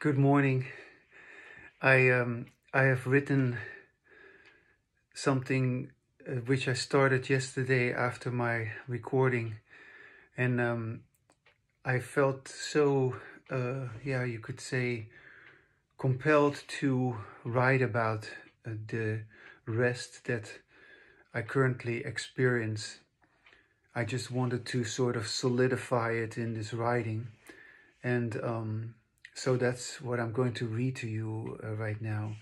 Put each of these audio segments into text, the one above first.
Good morning. I have written something which I started yesterday after my recording, and I felt so you could say compelled to write about the rest that I currently experience. I just wanted to sort of solidify it in this writing, and so that's what I'm going to read to you right now.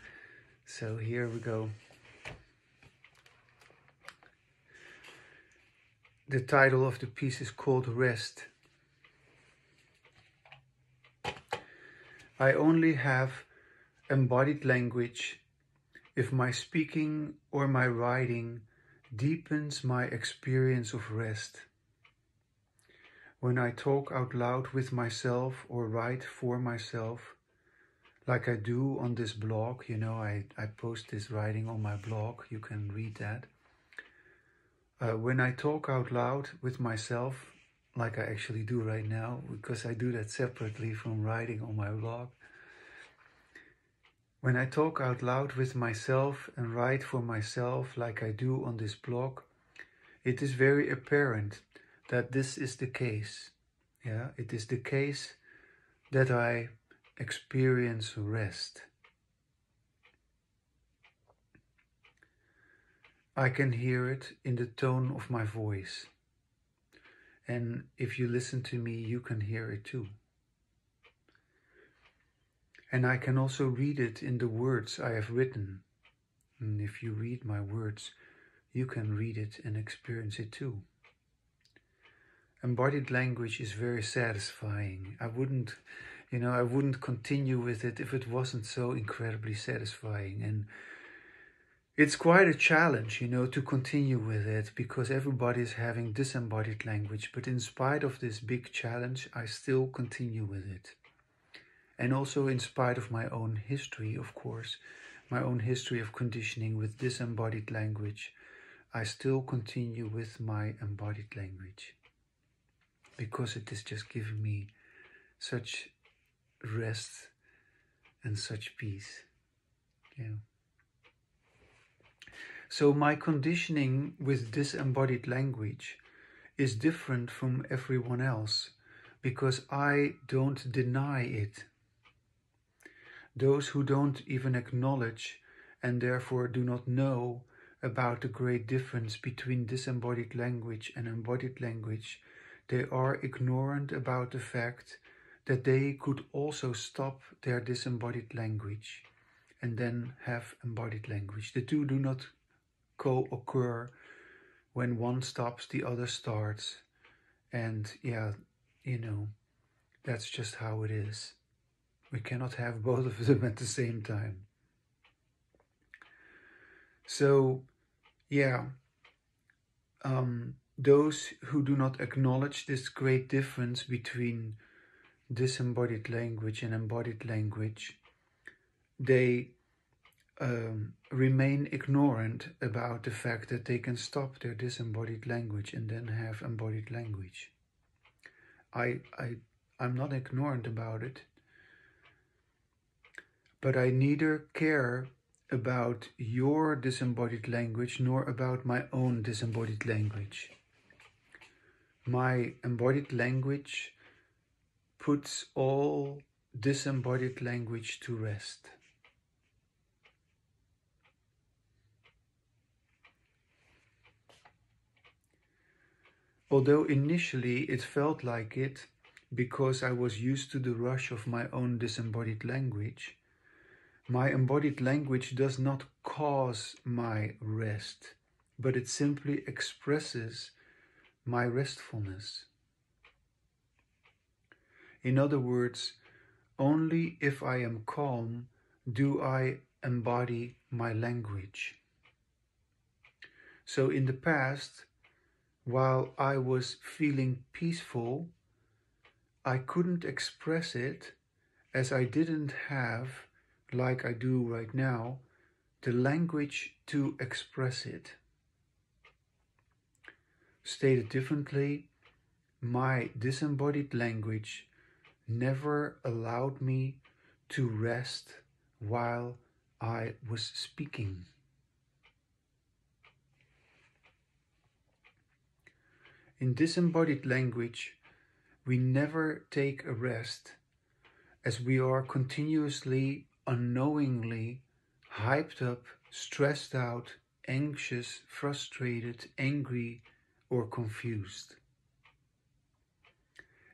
So here we go. The title of the piece is called Rest. I only have embodied language if my speaking or my writing deepens my experience of rest. When I talk out loud with myself or write for myself, like I do on this blog, I post this writing on my blog, you can read that. When I talk out loud with myself, like I actually do right now, because I do that separately from writing on my blog. When I talk out loud with myself and write for myself, like I do on this blog, it is very apparent that this is the case. Yeah, it is the case that I experience rest. I can hear it in the tone of my voice. And if you listen to me, you can hear it too. And I can also read it in the words I have written. And if you read my words, you can read it and experience it too. Embodied language is very satisfying. I wouldn't continue with it if it wasn't so incredibly satisfying. And it's quite a challenge, to continue with it because everybody is having disembodied language. But in spite of this big challenge, I still continue with it. And also in spite of my own history, of course, my own history of conditioning with disembodied language, I still continue with my embodied language. Because it is just giving me such rest and such peace. Yeah. So my conditioning with disembodied language is different from everyone else because I don't deny it. Those who don't even acknowledge and therefore do not know about the great difference between disembodied language and embodied language, they are ignorant about the fact that they could also stop their disembodied language and then have embodied language. The two do not co-occur. When one stops, the other starts. And that's just how it is. We cannot have both of them at the same time. So, those who do not acknowledge this great difference between disembodied language and embodied language, they remain ignorant about the fact that they can stop their disembodied language and then have embodied language. I'm not ignorant about it, but I neither care about your disembodied language nor about my own disembodied language. My embodied language puts all disembodied language to rest. Although initially it felt like it because I was used to the rush of my own disembodied language, my embodied language does not cause my rest, but it simply expresses my restfulness. In other words, only if I am calm do I embody my language. So in the past, while I was feeling peaceful, I couldn't express it as I didn't have, like I do right now, the language to express it. Stated differently, my disembodied language never allowed me to rest while I was speaking. In disembodied language, we never take a rest, as we are continuously, unknowingly hyped up, stressed out, anxious, frustrated, angry, or confused.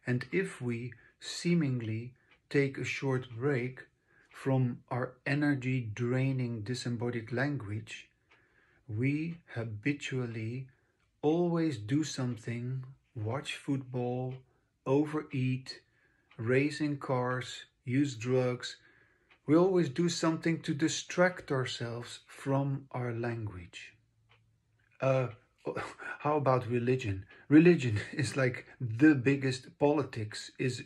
And if we seemingly take a short break from our energy draining disembodied language, we habitually always do something, watch football, overeat, race in cars, use drugs. We always do something to distract ourselves from our language. How about religion? Religion is like the biggest. Politics is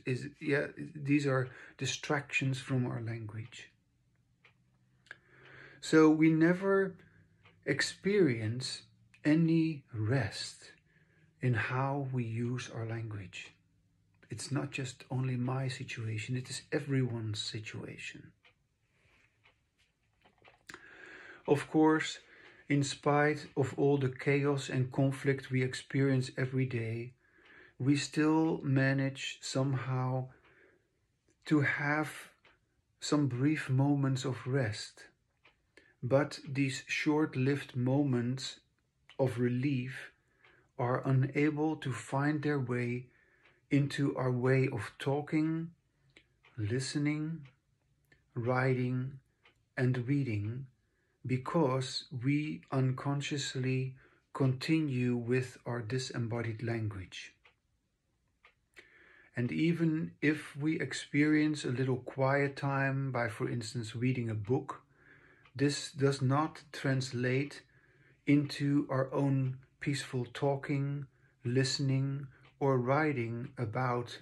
these are distractions from our language. So we never experience any rest in how we use our language. It's not just only my situation, it is everyone's situation. Of course, in spite of all the chaos and conflict we experience every day, we still manage somehow to have some brief moments of rest. But these short-lived moments of relief are unable to find their way into our way of talking, listening, writing, and reading, because we unconsciously continue with our disembodied language. And even if we experience a little quiet time by, for instance, reading a book, this does not translate into our own peaceful talking, listening, or writing about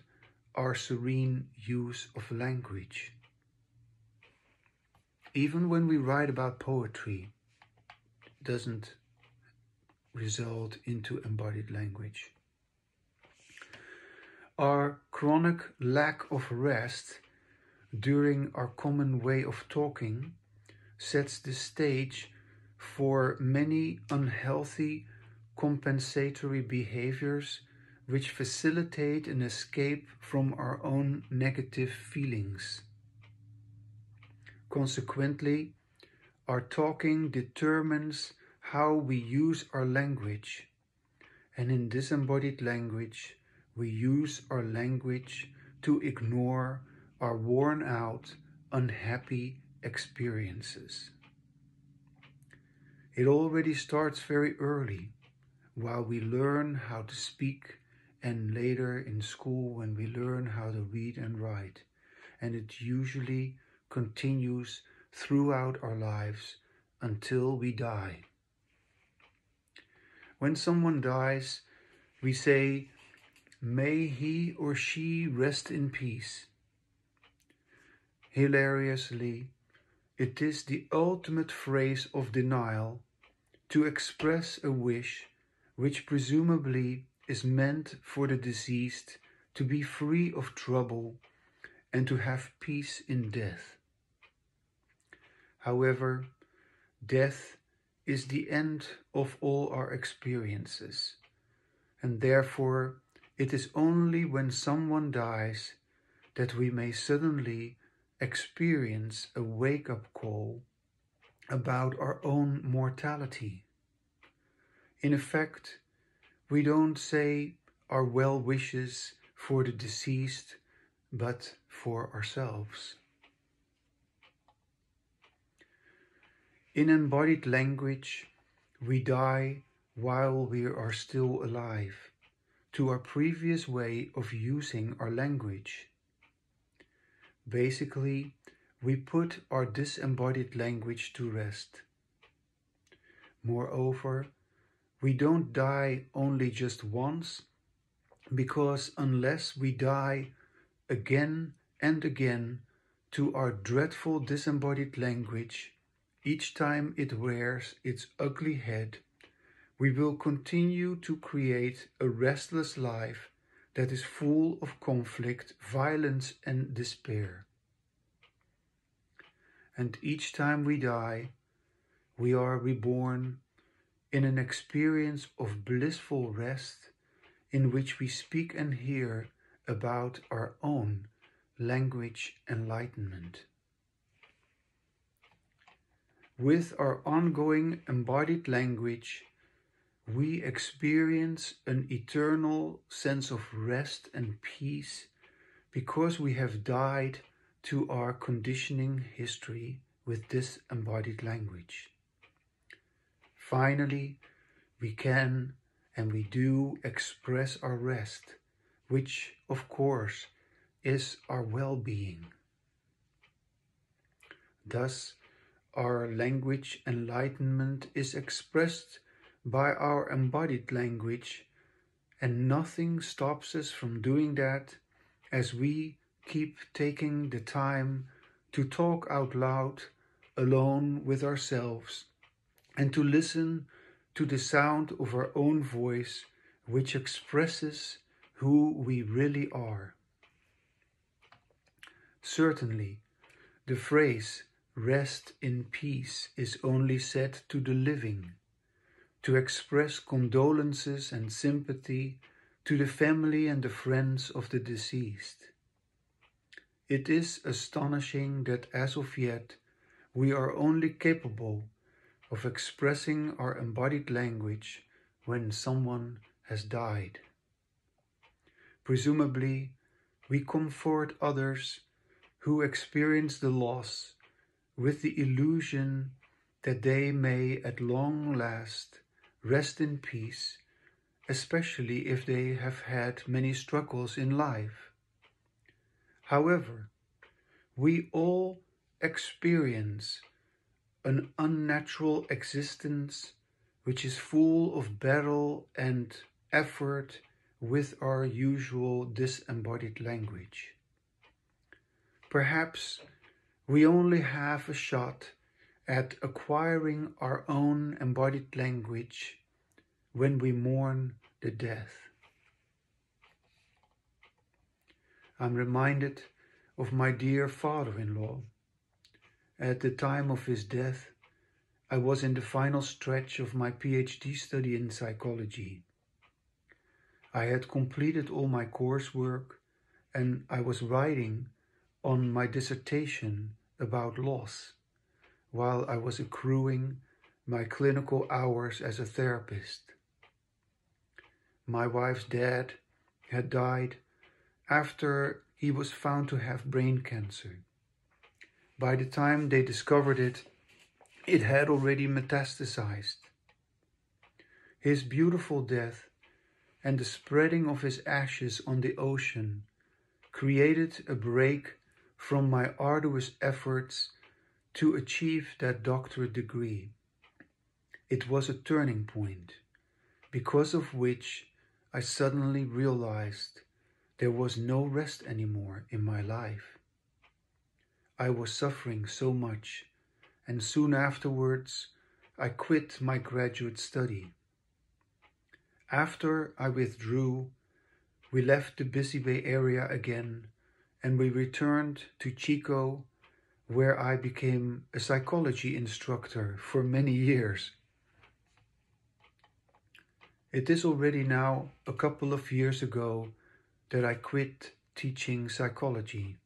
our serene use of language. Even when we write about poetry, it doesn't result into embodied language. Our chronic lack of rest during our common way of talking sets the stage for many unhealthy compensatory behaviors which facilitate an escape from our own negative feelings. Consequently, our talking determines how we use our language, and in disembodied language, we use our language to ignore our worn out, unhappy experiences. It already starts very early, while we learn how to speak, and later in school when we learn how to read and write, and it usually continues throughout our lives until we die. When someone dies, we say, "May he or she rest in peace." Hilariously, it is the ultimate phrase of denial to express a wish which presumably is meant for the deceased to be free of trouble and to have peace in death. However, death is the end of all our experiences, and therefore it is only when someone dies that we may suddenly experience a wake-up call about our own mortality. In effect, we don't say our well wishes for the deceased, but for ourselves. In embodied language, we die while we are still alive, to our previous way of using our language. Basically, we put our disembodied language to rest. Moreover, we don't die only just once, because unless we die again and again to our dreadful disembodied language, each time it rears its ugly head, we will continue to create a restless life that is full of conflict, violence, and despair. And each time we die, we are reborn in an experience of blissful rest in which we speak and hear about our own language enlightenment. With our ongoing embodied language, we experience an eternal sense of rest and peace because we have died to our conditioning history with this embodied language. Finally, we can and we do express our rest, which, of course, is our well-being. Thus, our language enlightenment is expressed by our embodied language, and nothing stops us from doing that as we keep taking the time to talk out loud alone with ourselves and to listen to the sound of our own voice, which expresses who we really are. Certainly, the phrase "rest in peace" is only said to the living, to express condolences and sympathy to the family and the friends of the deceased. It is astonishing that as of yet we are only capable of expressing our embodied language when someone has died. Presumably, we comfort others who experience the loss with the illusion that they may at long last rest in peace, especially if they have had many struggles in life. However, we all experience an unnatural existence which is full of battle and effort with our usual disembodied language. Perhaps we only have a shot at acquiring our own embodied language when we mourn the death. I'm reminded of my dear father-in-law. At the time of his death, I was in the final stretch of my PhD study in psychology. I had completed all my coursework and I was writing on my dissertation about loss while I was accruing my clinical hours as a therapist. My wife's dad had died after he was found to have brain cancer. By the time they discovered it, it had already metastasized. His beautiful death and the spreading of his ashes on the ocean created a break from my arduous efforts to achieve that doctorate degree. It was a turning point, because of which I suddenly realized there was no rest anymore in my life. I was suffering so much, and soon afterwards I quit my graduate study. After I withdrew, we left the Busy Bay area again and we returned to Chico, where I became a psychology instructor for many years. It is already now a couple of years ago that I quit teaching psychology.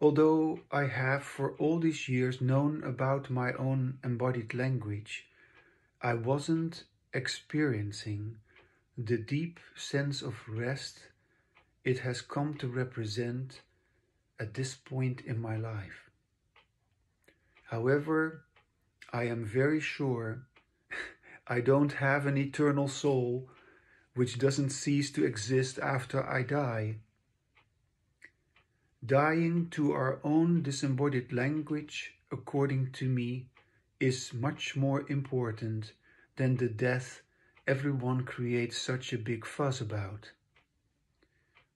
Although I have for all these years known about my own embodied language, I wasn't experiencing the deep sense of rest it has come to represent at this point in my life. However, I am very sure I don't have an eternal soul which doesn't cease to exist after I die. Dying to our own disembodied language, according to me, is much more important than the death everyone creates such a big fuss about.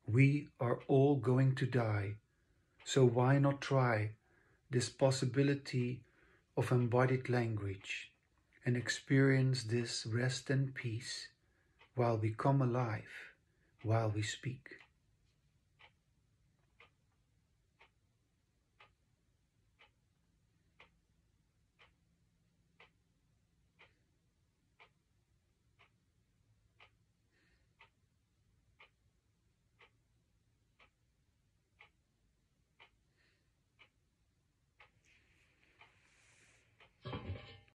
We are all going to die, so why not try this possibility of embodied language and experience this rest and peace while we come alive, while we speak.